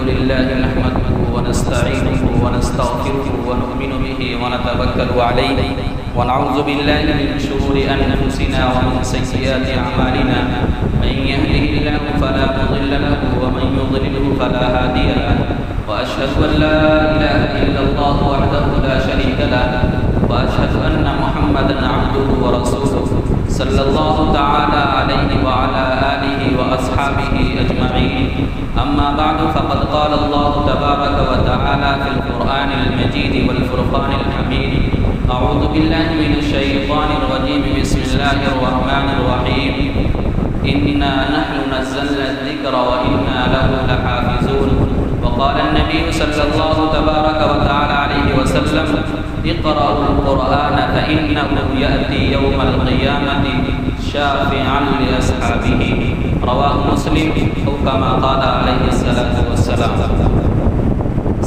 لله نحمده ونستعينه ونستغفره ونؤمن به ونتوكل عليه ونعوذ بالله من شرور أنفسنا ومن سيئات أعمالنا من يهده الله فلا مضل له ومن يضلله فلا هادي له وأشهد أن لا إله إلا الله وحده لا شريك له وأشهد أن محمدا عبده ورسوله صلى الله تعالى عليه وعلى آله وأصحابه أجمعين. أما بعد فقد قال الله تبارك وتعالى في القرآن المجيد والفرقان الحميد: أعوذ بالله من الشيطان الرجيم. بسم الله الرحمن الرحيم. إنا نحن نزلنا الذكر وإنا له لحافظون. وقال النبي صلى الله تبارك وتعالى عليه وسلم: اقرأوا القرآن فإنه يأتي يوم القيامة شافعا لأصحابه. رواه مسلم أو كما قال عليه الصلاة والسلام.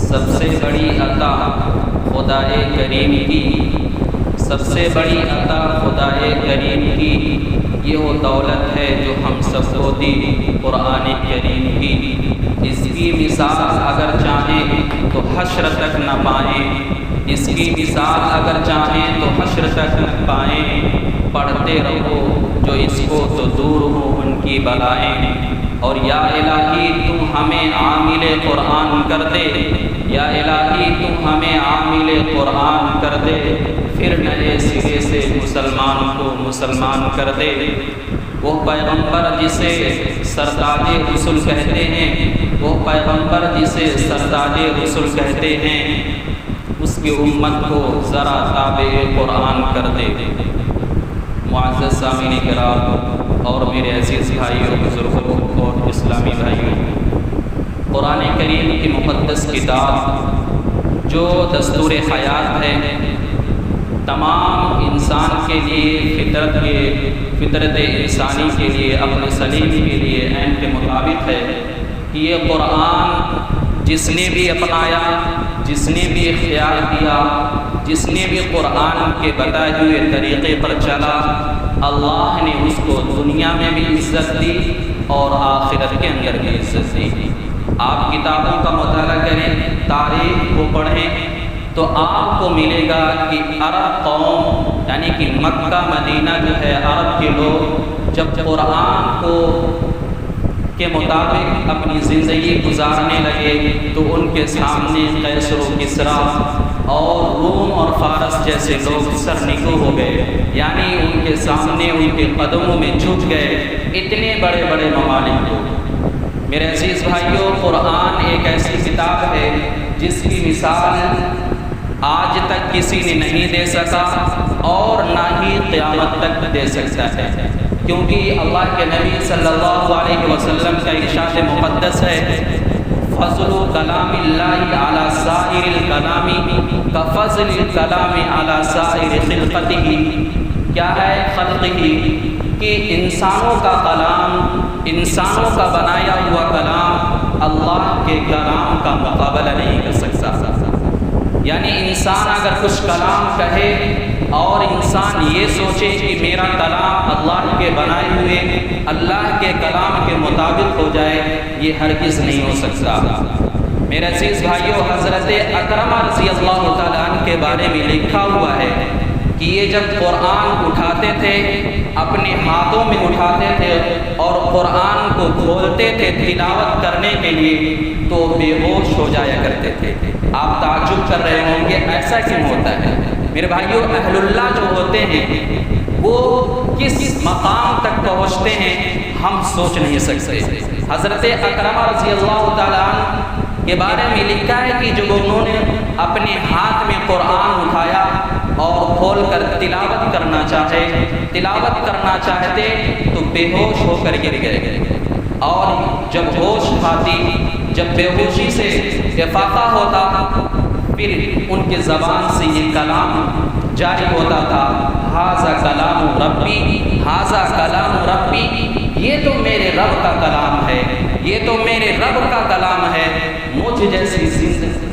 سب سے بڑی عطا خدائے کریم کی، سب سے بڑی عطا خدائے کریم کی یہ وہ دولت ہے جو ہم سب کو دی، قرآن کریم کی. اس کی مثال اگر چاہیں تو حشر تک نہ پائیں، اس کی مثال اگر چاہیں تو حشر تک نہ پائیں. پڑھتے رہو جو اس کو تو دور ہو ان کی بلائیں. اور یا الہی تم ہمیں عامل قرآن کر دے، یا الہی تم ہمیں عامل قرآن کر دے، پھر نئے سرے سے مسلمان کو مسلمان کر دے. وہ پیغمبر جسے سرتاج رسل کہتے ہیں، وہ پیغمبر جسے سرتاج رسل کہتے ہیں، اس کی امت کو ذرا تابع قرآن کر دے. معزز سامعین کرام اور میرے عزیز بھائیوں، بزرگوں اور اسلامی بھائیوں، قرآن کریم کی مقدس کتاب جو دستور حیات ہے، تمام انسان کے لیے، فطرت انسانی کے لیے، عقل سلیم کے لیے عین کے مطابق ہے کہ یہ قرآن جس نے بھی اپنایا، جس نے بھی اختیار کیا، جس نے بھی قرآن کے بتائے ہوئے طریقے پر چلا، اللہ نے اس کو دنیا میں بھی عزت دی اور آخرت کے اندر بھی عزت دی. آپ کتابوں کا مطالعہ کریں، تاریخ کو پڑھیں تو آپ کو ملے گا کہ عرب قوم یعنی کہ مکہ مدینہ جو ہے، عرب کے لوگ جب قرآن کو کے مطابق اپنی زندگی گزارنے لگے تو ان کے سامنے قیصر و کسریٰ اور روم اور فارس جیسے لوگ سرنگو ہو گئے، یعنی ان کے سامنے ان کے قدموں میں جھک گئے اتنے بڑے بڑے ممالک لوگ. میرے عزیز بھائیوں، قرآن ایک ایسی کتاب ہے جس کی مثال آج تک کسی نے نہیں دے سکا اور نہ ہی قیامت تک دے سکتا ہے، کیونکہ اللہ کے نبی صلی اللہ علیہ وسلم کا ارشاد مقدس ہے: فضل کلام اللہ علی سائر الکلام کفضل الکلام علی سائر خلقتہ. کیا ہے خلقہ؟ کہ انسانوں کا کلام، انسانوں کا بنایا ہوا کلام اللہ کے کلام کا مقابلہ نہیں کر سکتا. یعنی انسان اگر کچھ کلام کہے اور انسان یہ سوچے کہ میرا کلام اللہ کے بنائے ہوئے اللہ کے کلام کے مطابق ہو جائے، یہ ہرگز نہیں ہو سکتا. میرے عزیز بھائیوں، حضرت اکرمہ رضی اللہ تعالیٰ عنہ کے بارے میں لکھا ہوا ہے کہ یہ جب قرآن اٹھاتے تھے، اپنے ہاتھوں میں اٹھاتے تھے اور قرآن کو کھولتے تھے تلاوت کرنے کے لیے تو بے ہوش ہو جایا کرتے تھے. آپ تعجب کر رہے ہوں گے ایسا کیوں ہوتا ہے؟ میرے بھائیوں، اہل اللہ جو ہوتے ہیں وہ کس مقام تک پہنچتے ہیں ہم سوچ نہیں سکتے. حضرت اکرمہ رضی اللہ تعالیٰ عنہ کے بارے میں لکھا ہے کہ جب انہوں نے اپنے ہاتھ میں قرآن اٹھایا اور کھول کر تلاوت کرنا چاہتے تو بے ہوش ہو کر گر گئے، اور جب ہوش آتی، جب بے ہوشی سے افاقہ ہوتا، پھر ان کے زبان سے یہ کلام جاری ہوتا تھا: ھذا کلام ربی، ھذا کلام ربی. یہ تو میرے رب کا کلام ہے، یہ تو میرے رب کا کلام ہے.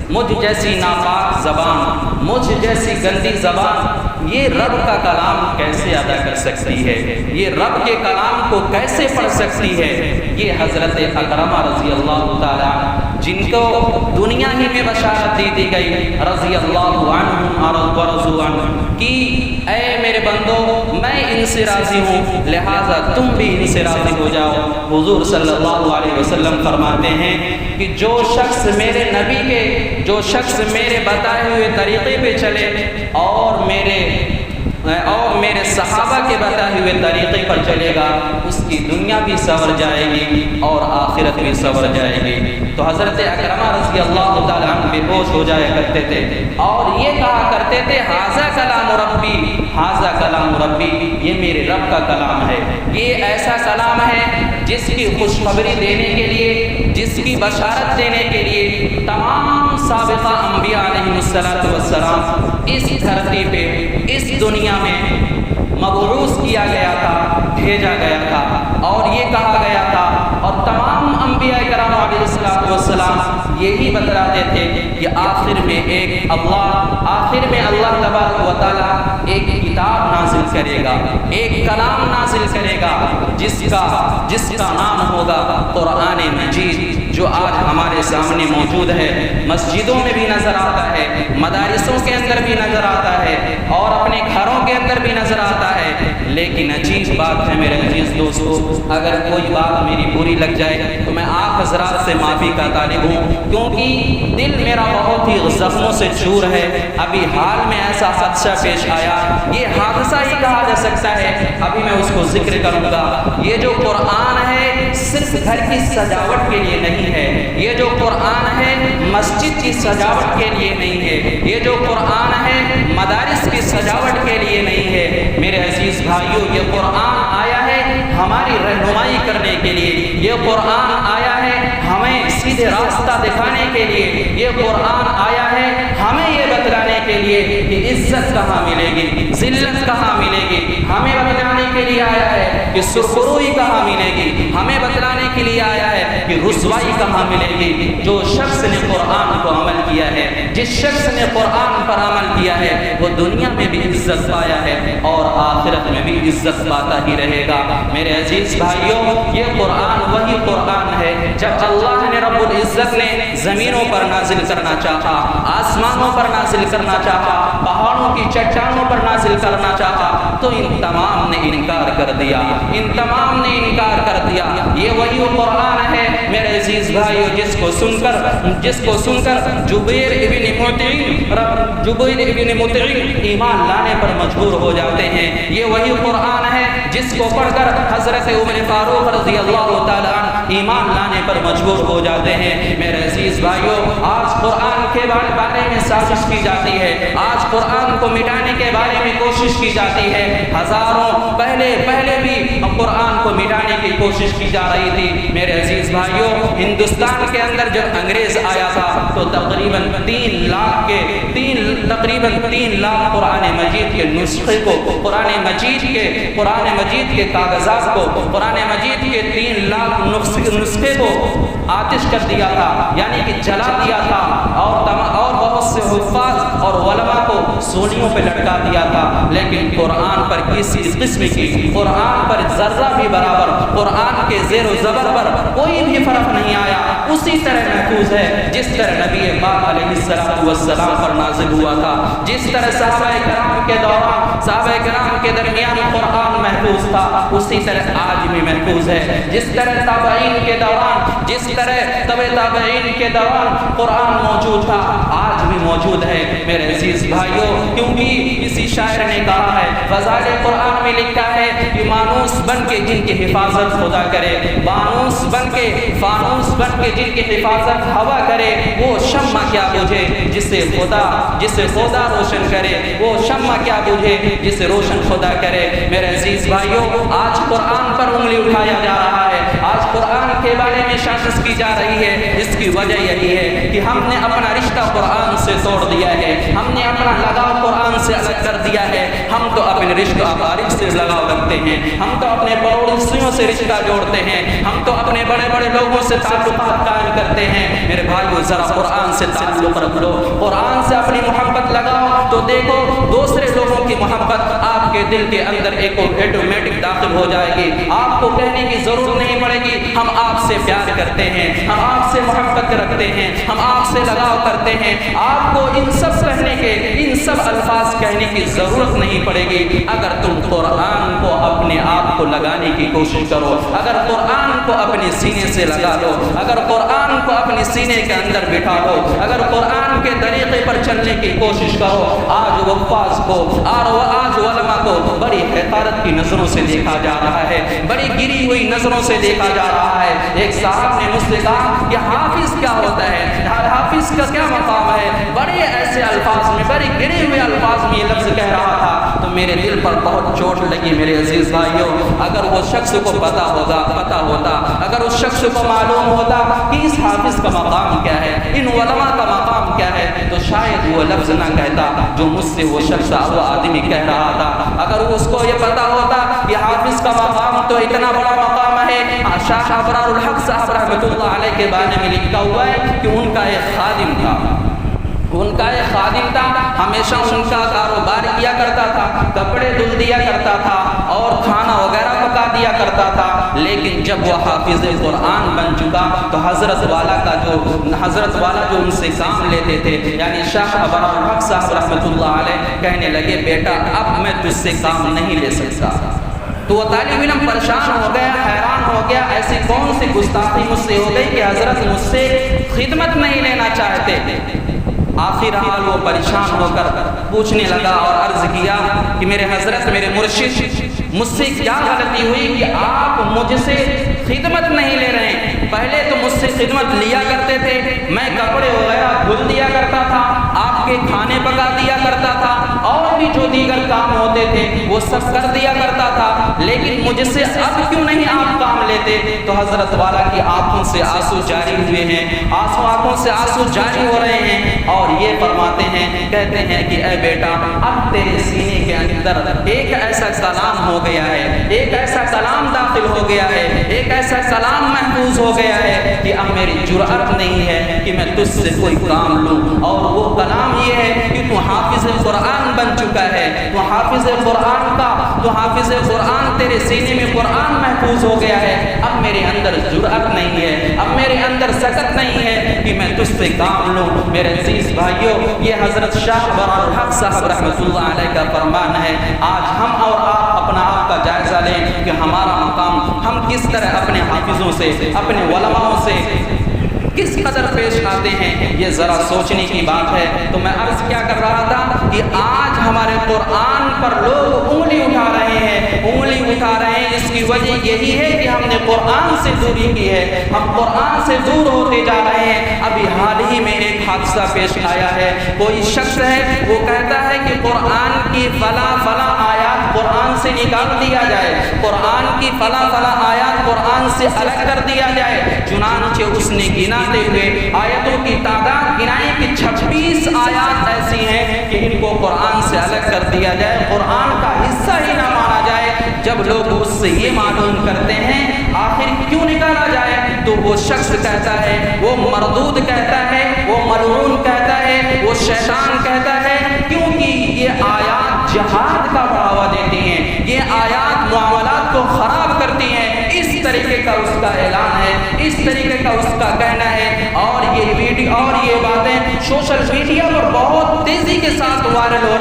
مجھ جیسی ناپاک زبان، مجھ جیسی گندی زبان یہ رب کا کلام کیسے ادا کر سکتی ہے؟ یہ رب کے کلام کو کیسے پڑھ سکتی ہے؟ یہ حضرت اکرمہ رضی اللہ تعالیٰ جن کو دنیا ہی میں بشارت دی گئی رضی اللہ عنہم ورضوا عنہ کہ اے میرے بندو میں ان سے راضی ہوں لہٰذا تم بھی ان سے راضی ہو جاؤ۔ حضور صلی اللہ علیہ وسلم فرماتے ہیں کہ جو شخص میرے نبی کے جو شخص میرے بتائے ہوئے طریقے پہ چلے اور میرے صحابہ کے بتائے ہوئے طریقے پر چلے گا اس کی دنیا بھی سنور جائے گی اور آخرت بھی سنور جائے گی۔ تو حضرت اکرمہ رضی اللہ تعالیٰ عنہ بے ہوش ہو جایا کرتے تھے اور یہ کہا کرتے تھے ھذا کلام ربی، ھذا کلام ربی، یہ میرے رب کا کلام ہے۔ یہ ایسا کلام ہے جس کی خوشخبری دینے کے لیے، جس کی بشارت دینے کے لیے تمام سابقہ انبیاء علیہ السلام اس دھرتی پہ اس دنیا میں مبعوث کیا گیا تھا، بھیجا گیا تھا اور یہ کہا گیا تھا اور تمام انبیاء کرام علیہ السلام یہی بتلاتے تھے کہ آخر میں اللہ تبارک و تعالیٰ ایک کتاب نازل کرے گا، ایک کلام نازل کرے گا جس کا نام ہوگا قرآن مجید، جو آج ہمارے سامنے موجود ہے، مسجدوں میں بھی نظر آتا ہے، مدارسوں کے اندر بھی نظر آتا ہے اور اپنے گھروں کے اندر بھی نظر آتا ہے۔ لیکن عجیب بات ہے میرے عزیز دوستو، اگر کوئی بات میری بری لگ جائے تو میں آپ حضرات سے معافی کا طالب ہوں، کیونکہ دل میرا بہت ہی زخموں سے چور ہے۔ ابھی حال میں ایسا حادثہ پیش آیا، یہ حادثہ ہی کہا جا سکتا ہے، ابھی میں اس کو ذکر کروں گا۔ یہ جو قرآن ہے صرف گھر کی سجاوٹ کے لیے نہیں ہے، یہ جو قرآن ہے مسجد کی سجاوٹ کے لیے نہیں ہے، یہ جو قرآن ہے مدارس کی سجاوٹ کے لیے نہیں ہے۔ میرے عزیز بھائیوں، یہ قرآن آیا ہے ہماری رہنمائی کرنے کے لیے، یہ قرآن آیا ہے ہمیں سیدھے راستہ دکھانے کے لیے، یہ قرآن آیا ہے ہمیں یہ بتلانے کے لیے کہ عزت کہاں ملے گی، ذلت کہاں ملے گی، ہمیں بتلانے کے لیے آیا ہے کہ سرخروئی کہاں ملے گی، ہمیں بتلانے کے لیے آیا ہے کہ رسوائی کہاں ملے گی۔ جو شخص نے قرآن کو عمل کیا ہے، جس شخص نے قرآن پر عمل کیا ہے، وہ دنیا میں بھی عزت پایا ہے اور آخرت میں بھی عزت پاتا ہی رہے گا۔ میرے عزیز بھائیوں، یہ قرآن وہی قرآن ہے جب اللہ نے رب العزت نے زمینوں پر نازل کرنا چاہا، آسمانوں پر نازل کرنا چاہا، پہاڑوں کی چٹانوں پر نازل کرنا چاہا تو ان تمام نے انکار کر دیا، ان تمام نے انکار کر دیا۔ یہ وہی قرآن ہے میرے عزیز بھائیوں جس کو سن کر جبیر ابن مطعم ایمان لانے پر مجبور ہو جاتے ہیں۔ یہ وہی قرآن ہے جس کو پڑھ کر حضرت عمر فاروق رضی اللہ تعالیٰ عنہ ایمان لانے پر مجبور ہو جاتے ہیں۔ میرے عزیز بھائیوں، آج قرآن کے بارے میں سازش کی جاتی ہے، آج قرآن کو مٹانے کے بارے میں کوشش کی جاتی ہے۔ ہزاروں پہلے بھی قرآن کو مٹانے کی کوشش کی جا رہی تھی۔ میرے عزیز بھائیوں، ہندوستان کے اندر جب انگریز آیا تھا تو تقریباً 3 لاکھ قرآن مجید کے نسخے کو، قرآن مجید کے کاغذات کو، قرآن مجید کے 3 لاکھ نسخے کو آتش کر دیا تھا، یعنی کہ جلا دیا تھا اور بہت سے حفاظ اور علماء کو سولیوں پہ لٹکا دیا تھا۔ لیکن قرآن پر کسی قسم کی، قرآن پر ذرہ بھی برابر، قرآن کے زیر و زبر پر کوئی بھی فرق نہیں آیا، اسی طرح محفوظ ہے جس طرح نبی پاک علیہ السلام پر نازل ہوا تھا، جس طرح صحابہ کرام کے درمیان قرآن محفوظ تھا، اسی طرح آج بھی محفوظ ہے۔ جس طرح تابعین کے دوران قرآن موجود تھا، آج بھی موجود ہے میرے عزیز بھائیوں، کیونکہ کسی شاعر نے کہا ہے، فضائل قرآن میں لکھا ہے کہ مانوس بن کے جن کی حفاظت خدا کرے، فانوس بن کے جن کی حفاظت ہوا کرے، وہ شمع کیا بجھے جسے خدا روشن کرے، وہ شمع کیا بجھے جسے روشن خدا کرے۔ میرے عزیز بھائیوں، آج قرآن پر انگلی اٹھایا جا رہا ہے، آج قرآن کے بارے میں سازش کی جا رہی ہے۔ اس کی وجہ یہی ہے کہ ہم نے اپنا رشتہ قرآن سے توڑ دیا ہے، ہم نے اپنا لگاؤ قرآن سے الگ کر دیا ہے۔ ہم تو اپنے رشتہ اقارب سے لگاؤ رکھتے ہیں، ہم تو اپنے پڑوسیوں سے رشتہ جوڑتے ہیں، ہم تو اپنے بڑے بڑے لوگوں سے تعلقات قائم کرتے ہیں۔ میرے بھائیو ذرا قرآن سے تعلق رکھ لو، قرآن سے اپنی محبت لگاؤ تو دیکھو دوسرے لوگوں کی محبت آپ کے دل کے اندر ایک آٹومیٹک داخل ہو جائے گی۔ آپ کو کہنے کی ضرورت نہیں پڑے گی ہم آپ سے پیار کرتے ہیں، ہم آپ سے محبت رکھتے ہیں، ہم آپ سے لگاؤ کرتے ہیں۔ آپ کو ان سب کہنے کے، ان سب الفاظ کہنے کی ضرورت نہیں پڑے گی اگر تم قرآن کو اپنے آپ کو لگانے کی کوشش کرو، اگر قرآن کو اپنے سینے سے لگا لو، اگر قرآن کو اپنے سینے کے اندر بٹھا لو، اگر قرآن کے طریقے پر چلنے کی کوشش کرو۔ آج وفاظ کو اور آج علماء کو بڑی حقارت کی نظروں سے دیکھا جا رہا ہے، بڑی گری ہوئی نظروں سے دیکھا جا رہا ہے۔ ایک صاحب نے مجھ سے کہا کہ حافظ کیا ہوتا ہے، حافظ کا کیا مقام ہے، بڑے ایسے الفاظ میں، بڑے گرے ہوئے الفاظ میں یہ لفظ کہہ رہا تھا تو میرے دل پر بہت چوٹ لگی۔ میرے عزیز بھائیوں، اگر وہ شخص کو پتا ہوتا، اگر اس شخص کو معلوم ہوتا کہ اس حافظ کا مقام کیا ہے، ان علماء کا مقام کیا ہے، تو شاید وہ لفظ نہ کہتا جو مجھ سے وہ شخص وہ آدمی کہہ رہا تھا۔ اگر اس کو یہ پتا ہوتا کہ حافظ کا مقام تو اتنا بڑا مقام ہے، شاہ ابرار الحق صاحب رحمۃ اللہ علیہ کے بارے میں لکھا ہوا ہے کہ ان کا ایک خادم تھا، ہمیشہ ان کا کاروبار کیا کرتا تھا، کپڑے دھل دیا کرتا تھا اور کھانا وغیرہ پکا دیا کرتا تھا، لیکن جب وہ حافظ قرآن بن چکا تو حضرت والا جو ان سے کام لیتے تھے یعنی شاہ ابرار الحق صاحب رحمۃ اللہ علیہ کہنے لگے بیٹا اب میں تجھ سے کام نہیں لے سکتا۔ تو وہ طالب علم پریشان ہو گیا، حیران ہو گیا، ایسی کون سی گستاخی مجھ سے ہو گئی کہ حضرت مجھ سے خدمت نہیں لینا چاہتے۔ آخر حال وہ پریشان ہو کر پوچھنے لگا اور عرض کیا کہ میرے حضرت، میرے مرشد، مجھ سے کیا غلطی ہوئی کہ آپ مجھ سے خدمت نہیں لے رہے ہیں؟ پہلے تو مجھ سے خدمت لیا کرتے تھے، میں کپڑے وغیرہ دھل دیا کرتا تھا، آپ کے کھانے پکا دیا کرتا تھا اور بھی جو دیگر کام ہوتے تھے وہ سب کر دیا کرتا تھا، لیکن مجھ سے اب کیوں نہیں آپ کام لیتے؟ تو حضرت والا کی آنکھوں سے آنسو جاری ہوئے ہیں، آنکھوں سے آنسو جاری ہو رہے ہیں اور یہ فرماتے ہیں، کہتے ہیں کہ اے بیٹا اب تیرے سینے کے اندر ایک ایسا کلام ہو گیا ہے، ایک ایسا کلام داخل ہو گیا ہے، ایک ایسا کلام محفوظ ہو گیا ہے کہ اب میری جرأت نہیں ہے کہ میں تجھ سے کوئی کام لوں، اور وہ کلام یہ ہے کہ تو حافظ قرآن بن چکا ہے، تو حافظ قرآن تیرے سینے میں قرآن محفوظ ہو گیا ہے، اب میرے اندر جرأت نہیں ہے، اب میرے اندر سکت نہیں ہے کہ میں تجھ سے کام لوں۔ میرے عزیز بھائیوں، یہ حضرت شاہ ابرار الحق صاحب رحمۃ اللہ علیہ کا فرمان ہے۔ آج ہم اور آپ اپنا آپ کا جائزہ لیں کہ ہمارا مقام، ہم کس طرح اپنے حافظوں سے، اپنے علماء سے کس قدر پیش آتے ہیں، یہ ذرا سوچنے کی بات ہے۔ تو میں عرض کیا کر رہا تھا کہ آج ہمارے قرآن پر لوگ انگلی اٹھا رہے ہیں، اس کی وجہ یہی ہے کہ ہم نے قرآن سے دوری کی ہے، ہم قرآن سے دور ہوتے جا رہے ہیں۔ ابھی حال ہی میں ایک حادثہ پیش آیا ہے، کوئی شخص ہے وہ کہتا ہے کہ قرآن کی فلاں آیات قرآن سے نکال دیا جائے، قرآن کی فلاں آیات قرآن سے الگ کر دیا جائے، چنانچہ اس نے گناتے ہوئے آیتوں کی تعداد گنائی کہ 26 آیات ایسی ہیں کہ ان کو قرآن سے الگ کر دیا جائے، قرآن کا حصہ ہی نہ مانا جائے۔ جب لوگ اس سے یہ معلوم کرتے ہیں آخر کیوں نکالا جائے تو وہ شخص کہتا ہے، وہ مردود کہتا ہے، وہ ملعون کہتا ہے، وہ شیطان کہتا ہے، کیونکہ یہ آیات جہاد کا بڑھاوا دیتی ہیں، یہ آیات معاملات کو خراب کرتی ہیں۔ اس طریقے کا اس کا اعلان ہے، اس طریقے کا اس کا کہنا ہے، اور یہ ویڈیو اور یہ باتیں سوشل میڈیا پر بہت تیزی کے ساتھ وائرل ہو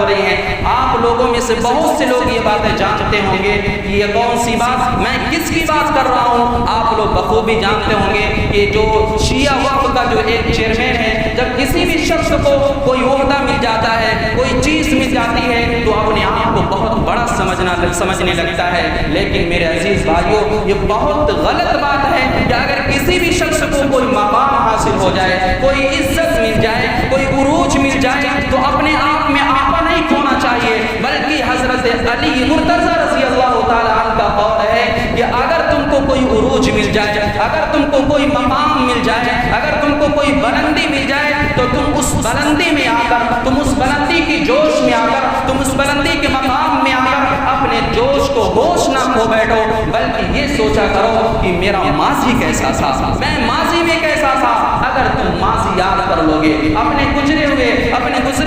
رہی ہیں۔ آپ لوگوں میں سے بہت سے لوگ یہ باتیں جانتے ہوں گے کہ یہ کون سی بات، میں کس کی بات کر رہا ہوں، آپ لوگ بخوبی جانتے ہوں گے کہ جو شیعہ وقف کا جو ایک چیئرمین ہے، جب کسی بھی شخص کو کوئی عہدہ مل جاتا ہے، کوئی چیز مل جاتی ہے تو اپنے آپ کو بہت بڑا سمجھنے لگتا ہے، لیکن میرے عزیز بھائیوں یہ بہت غلط بات ہے کہ اگر کسی بھی شخص کو کوئی مقام حاصل ہو جائے، کوئی عزت مل جائے، کوئی عروج مل جائے تو اپنے آپ میں آپا نہیں کھونا چاہیے، بلکہ حضرت علی مرتضیٰ رضی اللہ تعالیٰ عنہ کا قول ہے کہ اگر تم کو کوئی عروج مل جائے، اگر تم کو کوئی مقام مل جائے، اگر تم کو کوئی بلندی مل جائے تو تم اس اس بلندی میں آ کر، تم اس بلندی کی جوش میں آ کر، تم اس بلندی کے مقام میں آ کر اپنے جوش کو ہوش نہ کھو بیٹھو، بلکہ یہ سوچا کرو کہ میرا ماضی کیسا تھا، میں ماضی میں کیسا تھا۔ اگر تم ماضی یاد کر لو گے، اپنے گزرے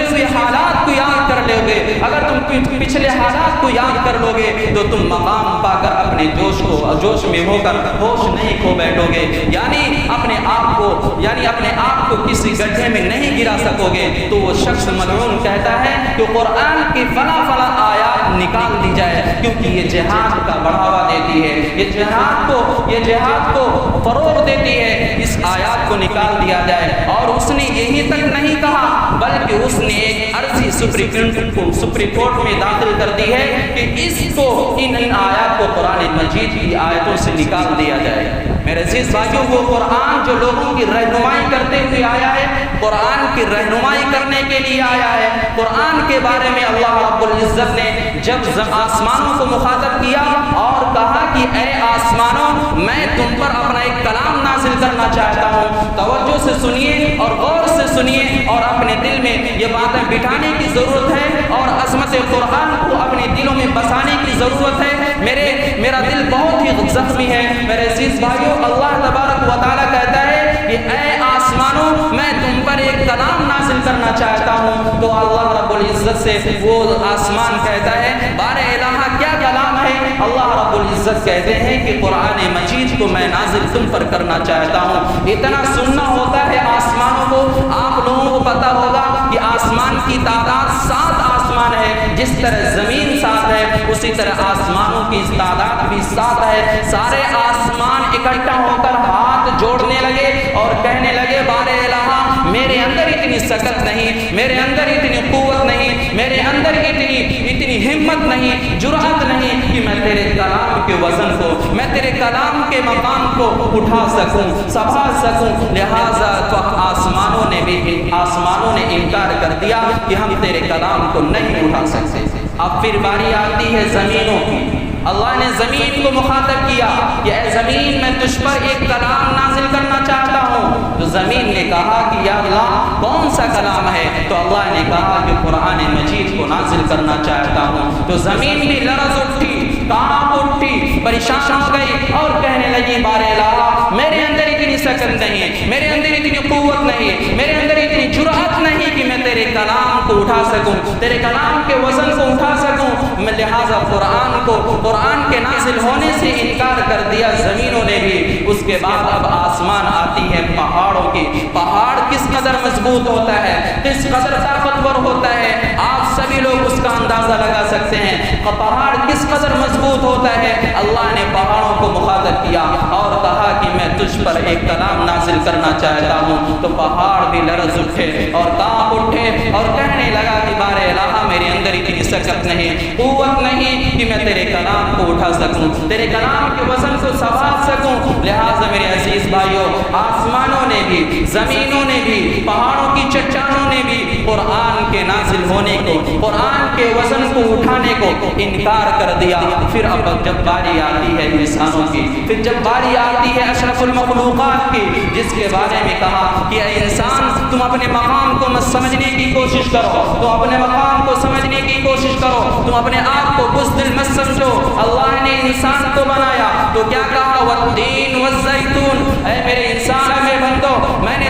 ہوئے حالات کو یاد کر لو گے، اگر تم پچھلے حالات کو یاد کر لو گے تو تم مقام پا کر اپنے جوش میں ہو کر ہوش نہیں کھو بیٹھو گے، یعنی اپنے آپ کو کسی گڈھے میں نہیں گرا سکو گے۔ تو وہ شخص ملعون کہتا ہے کہ قرآن کی فلاں آیات نکال دی جائے، کیونکہ یہ جہاد کا بڑھاوا دیتی ہے، یہ جہاد کو فروغ دیتی ہے، اس آیات کو نکال دیا جائے۔ اور اس نے یہی تک نہیں کہا بلکہ اس نے ایک عرضی سپریم کورٹ میں داخل کر دی ہے کہ اس کو ان آیات کو قرآن مجید کی آیتوں سے نکال دیا جائے۔ میرے عزیز بھائیوں، وہ قرآن جو لوگوں کی رہنمائی کرتے ہوئے آیا ہے، قرآن کی رہنمائی کرنے کے لیے آیا ہے۔ قرآن کے بارے میں اللہ رب العزت نے جب آسمانوں کو مخاطب کیا اور کہا کہ اے آسمانوں، میں تم پر اپنا ایک کلام نازل کرنا چاہتا ہوں، توجہ سے سنیے اور غور سے سنیے اور اپنے دل میں یہ باتیں بٹھانے کی ضرورت ہے اور عظمت قرآن کو اپنے دلوں میں بسانے کی ضرورت ہے۔ میرا دل بہت ہی زخمی ہے میرے عزیز بھائیوں۔ اللہ تبارک و تعالیٰ کہتا ہے کہ اے آسمانوں، میں تم پر ایک کلام نازل کرنا چاہتا ہوں، تو اللہ رب العزت سے وہ آسمان کہتا ہے بار الہ کیا کلام ہے؟ اللہ رب العزت کہتے ہیں کہ قرآن مجید کو میں نازل تم پر کرنا چاہتا ہوں۔ اتنا سننا ہوتا ہے آسمانوں کو۔ آپ لوگوں کو پتا ہوگا کہ آسمان کی تعداد 7 آسمان ہے، جس طرح زمین 7 ہے اسی طرح آسمانوں کی تعداد بھی 7 ہے۔ سارے آسمان اکٹھا ہو کر ہاتھ جوڑنے لگے اور کہنے لگے بار الہ، میرے اندر اتنی سکت نہیں، میرے اندر اتنی قوت نہیں، میرے اندر اتنی ہمت نہیں، جرأت نہیں کہ میں تیرے کلام کے وزن کو، میں تیرے کلام کے مقام کو اٹھا سکوں، سنبھال سکوں۔ لہٰذا تو آسمانوں نے انکار کر دیا کہ ہم تیرے کلام کو نہیں اٹھا سکتے۔ اب پھر باری آتی ہے زمینوں کی۔ اللہ نے زمین کو مخاطب کیا کہ اے زمین، میں تجھ پر ایک کلام نازل کرنا چاہتا ہوں۔ تو زمین نے کہا کہ یا اللہ کون سا کلام ہے؟ تو اللہ نے کہا کہ قرآن مجید کو نازل کرنا چاہتا ہوں۔ تو زمین بھی لرز اٹھی، کانپ اٹھی، پریشان ہو گئی اور کہنے لگی بار الہ، میرے اندر اتنی سکت نہیں، میرے اندر اتنی قوت نہیں، میرے اندر اتنی جرأت نہیں کہ میں تیرے کلام کو اٹھا سکوں، تیرے کلام کے وزن کو اٹھا سکوں۔ لہٰذا قرآن کے نازل ہونے سے انکار کر دیا زمینوں نے بھی۔ اس کے بعد اب آسمان آتی ہے پہاڑوں کی۔ پہاڑ کس قدر مضبوط ہوتا ہے، کس قدر طاقتور ہوتا ہے، آپ سبھی لوگ اس کا اندازہ لگا سکتے ہیں۔ پہاڑ کس قدر مضبوط ہوتا ہے۔ اللہ نے پہاڑوں کو مخاطب کیا اور کہا کہ میں تجھ پر ایک کلام نازل کرنا چاہتا ہوں۔ تو پہاڑ بھی لرز اٹھے اور کانپ اٹھے اور کہنے لگا کہ بار الہ، میرے اندر اتنی سکت نہیں، قوت نہیں کہ میں تیرے کلام کو اٹھا سکوں، تیرے کلام کے وزن کو سنبھال سکوں۔ لہٰذا میرے عزیز بھائیوں، آسمانوں نے بھی، زمینوں نے بھی، پہاڑوں کی چٹانوں نے بھی قرآن کے نازل ہونے کو، قرآن کے وزن کو اٹھانے کو انکار کر دیا۔ پھر اب جب باری آتی ہے انسانوں کی، پھر جب باری آتی ہے اشرف المخلوقات کی، جس کے بارے میں کہا کہ اے انسان، تم اپنے مقام کو سمجھنے کی کوشش کرو، تم اپنے مقام کو سمجھنے کی کوشش کرو، تم اپنے آپ کو بزدل مت سمجھو۔ اللہ نے انسان کو بنایا تو کیا کہا؟ والتین والزیتون، اے میرے انسان، اے میرے بندو، میں نے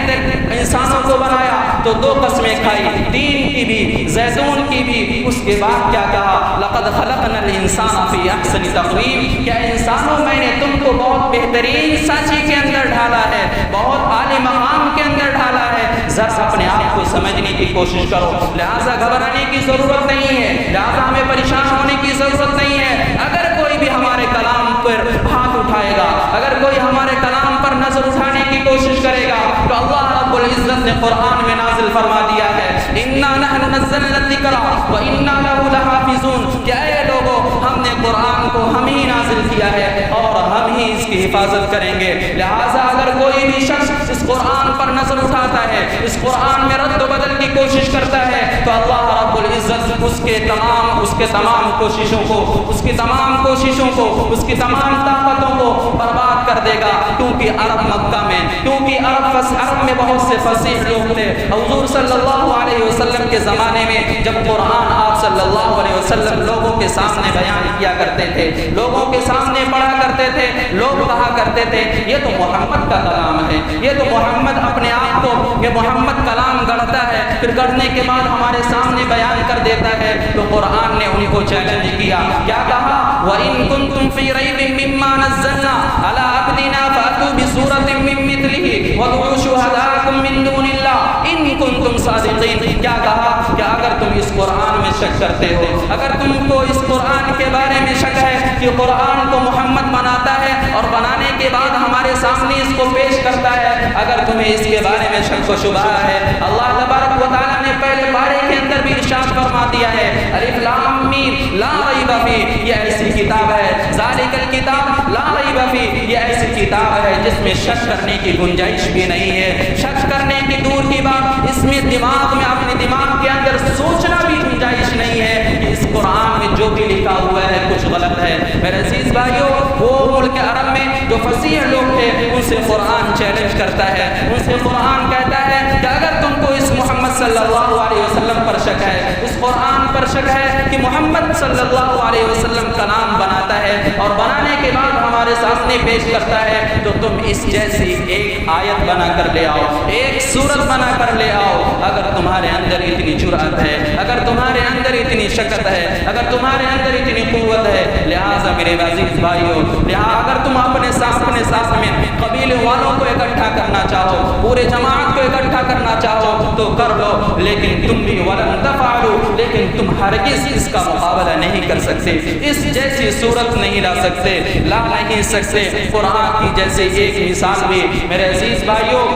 انسانوں کو بنایا تو 2 قسمیں کھائی، تین کی بھی، زیتون کی بھی۔ اس کے بعد کیا کہا؟ لقد خلقنا الانسان فی احسن تقویم، کیا انسانوں میں نے تم کو بہت بہترین سانچے کے اندر ڈھالا ہے، بہت اعلی مقام کے اندر ڈھالا ہے۔ ذرا اپنے آپ کو سمجھنے کی کوشش کرو۔ لہٰذا گھبرانے کی ضرورت نہیں ہے، لہٰذا ہمیں پریشان ہونے کی ضرورت نہیں ہے۔ اگر کوئی بھی ہمارے کلام پر ہاتھ اٹھائے گا، اگر کوئی ہمارے کلام پر نظر اٹھانے کی کوشش کرے گا، تو اللہ رب العزت نے قرآن میں نازل فرما دیا ہے اِنَّا نَحْنُ نَزَّلْنَا الذِّكْرَ وَإِنَّا لَهُ لَحَافِظُونَ، کہ اے لوگو، ہم نے قرآن کو ہم ہی نازل کیا ہے اور ہم ہی اس کی حفاظت کریں گے۔ لہٰذا اگر کوئی بھی شخص اس قرآن پر نظر اٹھاتا ہے، اس اس قرآن میں رد و بدل کی کوشش کرتا ہے تو اللہ رب العزت اس کے تمام کوششوں کو، اس کی تمام کوششوں کو، اس کی تمام طاقتوں کو برباد کر دے گا، کیونکہ عرب مکہ میں، کیونکہ عرب میں بہت سے فصیح لوگ تھے۔ حضور صلی اللہ علیہ وسلم کے زمانے میں جب قرآن آپ صلی اللہ علیہ وسلم لوگوں کے سامنے بیان کیا کرتے تھے، لوگوں کے سامنے پڑھا کرتے تھے، لوگ کہا کرتے تھے یہ تو محمد کا کلام ہے، یہ تو محمد اپنے آپ کو، یہ محمد کلام گڑھتا ہے، پھر گڑھنے کے بعد ہمارے سامنے بیان کر دیتا ہے۔ تو قرآن نے ان کو چیلنج کیا، کیا کہا؟ وَإِن كُنتُمْ فِي رَيْبٍ مِّمَّا نَزَّلْنَا عَلَىٰ عَبْدِنَا فَأْتُوا بِسُورَةٍ مِّن مِّثْلِهِ وَادْعُوا شُهَدَاءَكُم مِّن دُونِ اللَّهِ إِن كُنتُمْ صَادِقِينَ۔ کیا کہا کہ اگر تم اس قرآن میں شک کرتے ہو، اگر تم کو اس قرآن کے بارے میں شک ہے کہ قرآن کو محمد بناتا ہے اور بنانے کے بعد ہمارے سامنے اس کو پیش کرتا ہے، اگر تمہیں اس کے بارے میں شک و شبہ ہے، اللہ تبارک و تعالیٰ نے پہلے پارے کے اندر بھی ارشاد فرما دیا ہے، الف لام میم لا ریب فیہ، یہ ایسی کتاب ہے، ذالک الکتاب لا ریب فیہ، یہ ایسی کتاب ہے جس میں شک کرنے کی گنجائش بھی نہیں ہے، شک کرنے کی دور کی بات، اس میں دماغ میں، اپنے دماغ کے اندر سوچنا بھی گنجائش نہیں ہے کہ اس قرآن میں جو بھی لکھا ہوا ہے کچھ غلط ہے۔ میرے عزیز بھائیوں، وہ ملک عرب میں جو فصیح لوگ تھے ان سے قرآن چیلنج کرتا ہے، ان سے قرآن کہتا ہے کہ اگر تم کو اس محمد صلی اللہ علیہ وسلم پر شک ہے، اس قرآن پر شک ہے کہ محمد صلی اللہ علیہ وسلم کا نام بناتا ہے اور بنانے کے بعد ہمارے سامنے پیش کرتا ہے، تو تم اس جیسی ایک آیت بنا کر لے آؤ، ایک سورت بنا کر لے آؤ۔ اگر تمہارے اندر اتنی جرأت ہے، اگر تمہارے اندر اتنی شکت ہے، اگر تمہارے اندر اتنی قوت ہے، لہٰذا میرے عزیز بھائیوں، اگر تم اپنے ساتھ میں قبیلے والوں کو اکٹھا کرنا چاہو، پورے جماعت کو اکٹھا کرنا چاہو تو کر لو، لیکن تم بھی ولن تفعلوا، لیکن تم ہرگز اس کا مقابلہ نہیں کر سکتے، اس جیسی صورت نہیں لا سکتے، لا نہیں سکتے قرآن کی جیسے ایک مثال بھی۔ میرے عزیز بھائیوں،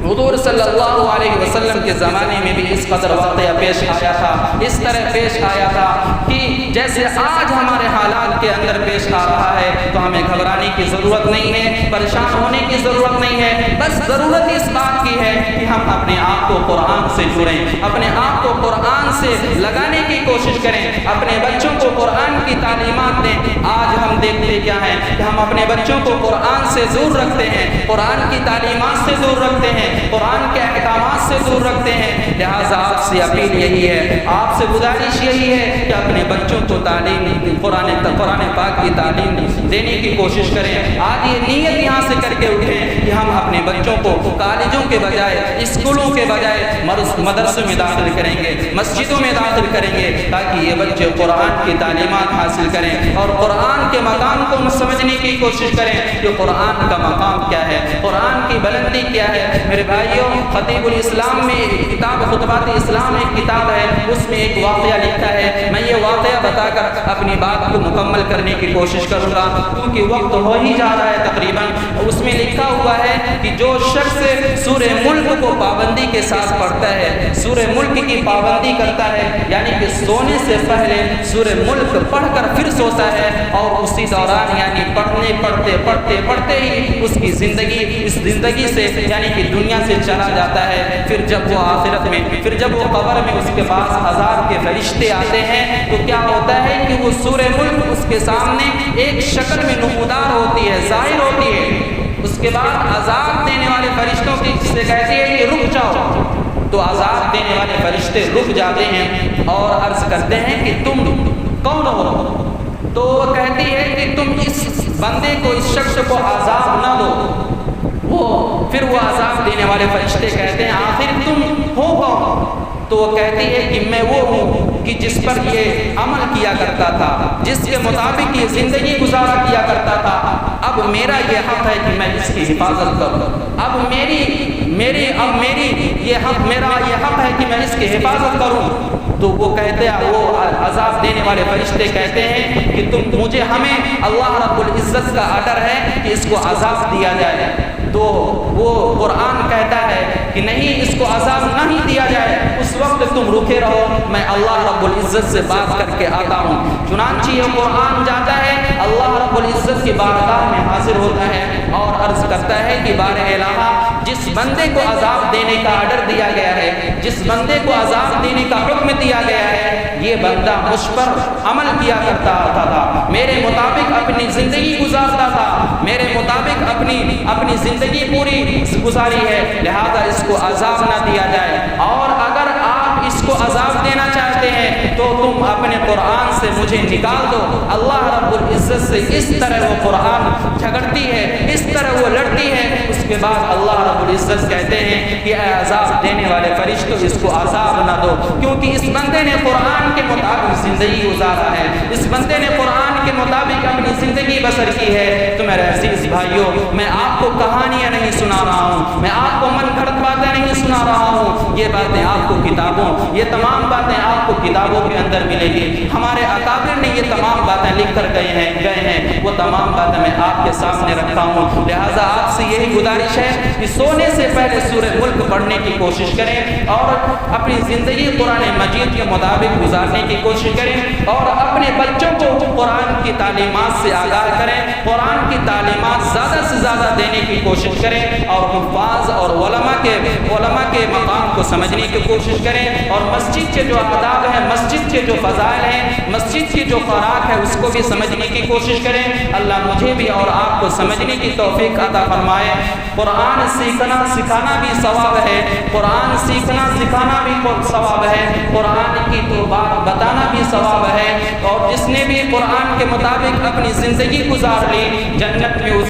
حضور صلی اللہ علیہ وسلم کے زمانے میں بھی اس قدر واقعہ پیش آیا تھا، اس طرح پیش آیا تھا کہ جیسے آج ہمارے حالات کے اندر پیش آ رہا ہے، تو ہمیں گھبرانے کی ضرورت نہیں ہے، پریشان ہونے کی ضرورت نہیں ہے، بس ضرورت اس بات کی ہے کہ ہم اپنے آپ کو قرآن سے جڑیں، اپنے آپ کو قرآن سے لگانے کی کوشش کریں، اپنے بچوں کو قرآن کی تعلیمات دیں۔ آج ہم دیکھتے کیا ہیں کہ ہم اپنے بچوں کو قرآن سے دور رکھتے ہیں، قرآن کی تعلیمات سے دور رکھتے ہیں، قرآن کے احکامات سے دور رکھتے ہیں۔ لہٰذا آپ سے اپیل یہی ہے، آپ سے گزارش یہی ہے کہ اپنے بچوں کو تعلیم، قرآن پاک کی تعلیم دینے کی کوشش کریں۔ آج یہ نیت یہاں سے کر کے اٹھیں کہ ہم اپنے بچوں کو کالجوں کے بجائے، اسکولوں کے بجائے مدرسوں میں داخل کریں گے، مسجدوں میں داخل کریں گے، تاکہ یہ بچے قرآن کی تعلیمات حاصل کریں اور قرآن کے مقام کو سمجھنے کی کوشش کریں کہ قرآن کا مقام کیا ہے، قرآن کی بلندی کیا ہے۔ میرے بھائیوں، خطیب الاسلام میں کتاب خطبات اسلام ایک کتاب ہے، اس میں ایک واقعہ لکھا ہے، میں یہ واقعہ بتا کر اپنی بات کو مکمل کرنے کی کوشش کروں گا کیونکہ وقت ہو ہی جا رہا ہے تقریباً۔ اس میں لکھا ہوا ہے کہ جو شخص سورہ ملک کو پابندی کے ساتھ پڑھتا ہے، سورہ ملک کی پابندی کرتا ہے، یعنی کہ سونے سے پہلے سورہ ملک پڑھ کر پھر سوتا ہے اور اسی دوران یعنی پڑھتے ہی اس کی زندگی اس زندگی سے یعنی کہ دنیا سے چلا جاتا ہے۔ پھر جب وہ آخرت میں، پھر جب وہ قبر میں اس کے پاس عذاب کے فرشتے آتے ہیں تو کیا ہوتا ہے کہ وہ سورہ ملک اس کے سامنے ایک شکل میں نمودار ہوتی ہے، ظاہر ہوتی ہے۔ اس کے بعد عذاب دینے والے فرشتوں کی سے کہتی ہے کہ رک جاؤ، تو عذاب دینے والے فرشتے رک جاتے ہیں اور عرض کرتے ہیں کہ تم کون ہو؟ تو وہ کہتی ہے کہ تم اس بندے کو، اس شخص کو عذاب نہ دو۔ پھر وہ عذاب دینے والے فرشتے کہتے ہیں آخر تم ہو کون؟ تو وہ کہتی ہے کہ میں وہ ہوں کہ جس پر یہ عمل کیا کرتا تھا، جس کے مطابق یہ زندگی گزارا کیا کرتا تھا۔ اب میرا یہ حق ہے کہ میں اس کی حفاظت کروں، اب میرا یہ حق ہے کہ میں اس کی حفاظت کروں۔ تو وہ کہتے ہیں، وہ عذاب دینے والے فرشتے کہتے ہیں کہ ہمیں اللہ رب العزت کا آرڈر ہے کہ اس کو عذاب دیا جائے۔ تو وہ قرآن کہتا ہے کہ نہیں، اس کو عذاب نہیں دیا جائے۔ اس وقت تم رکے رہو، میں اللہ رب العزت سے بات کر کے آتا ہوں۔ چنانچہ یہ قرآن جاتا ہے، اللہ رب العزت کی بارگاہ میں حاضر ہوتا ہے اور عرض کرتا ہے کہ بار الہ، جس بندے کو عذاب دینے کا آرڈر دیا گیا ہے، جس بندے کو عذاب دینے کا حکم دیا گیا ہے، یہ بندہ مجھ پر عمل کیا کرتا تھا، میرے مطابق اپنی زندگی گزارتا تھا، میرے مطابق اپنی زندگی پوری گزاری ہے، لہذا اس کو عذاب نہ دیا جائے۔ اور اگر آپ اس کو عذاب دینا چاہتے ہیں تو تم اپنے قرآن سے مجھے نکال دو۔ اللہ رب العزت سے اس طرح وہ قرآن جھگڑتی ہے، اس طرح وہ لڑتی ہے۔ اس کے بعد اللہ رب العزت کہتے ہیں کہ اے عذاب دینے والے فرشتوں، اس کو عذاب نہ دو، کیونکہ اس بندے نے قرآن کے مطابق زندگی گزارا ہے، اس بندے نے قرآن کے مطابق اپنی زندگی بسر کی ہے۔ تو میرے عزیز بھائیوں، میں آپ کو کہانیاں نہیں سنا رہا ہوں، میں آپ کو من گھڑت باتیں نہیں سنا رہا ہوں، یہ باتیں آپ کو کتابوں، یہ تمام باتیں آپ کو کتابوں کے اندر ملے گی۔ ہمارے اکابر نے یہ تمام باتیں لکھ کر گئے ہیں، وہ تمام باتیں میں آپ کے سامنے رکھتا ہوں۔ لہٰذا آپ سے یہی گزارش ہے کہ سونے سے پہلے سورہ ملک پڑھنے کی کوشش کریں اور اپنی زندگی قرآن مجید کے مطابق گزارنے کی کوشش کریں، اور اپنے بچوں کو قرآن کی تعلیمات سے آگاہ کریں، قرآن کی تعلیمات زیادہ سے زیادہ دینے کی کوشش کریں، اور حفاظ اور علماء کے مقام کو سمجھنے کی کوشش کریں، اور مسجد کے جو آداب ہیں، مسجد کے جو فضائل ہیں، مسجد کی جو خوراک ہے، اس کو بھی سمجھنے کی کوشش کریں۔ اللہ مجھے بھی اور آپ کو سمجھنے کی توفیق عطا فرمائے۔ قرآن سیکھنا سکھانا بھی ثواب ہے، قرآن سیکھنا سکھانا بھی ثواب ہے، قرآن کی تو بات بتانا بھی ثواب ہے، اور جس نے بھی قرآن کے مطابق اپنی زندگی گزار لی، جنت میں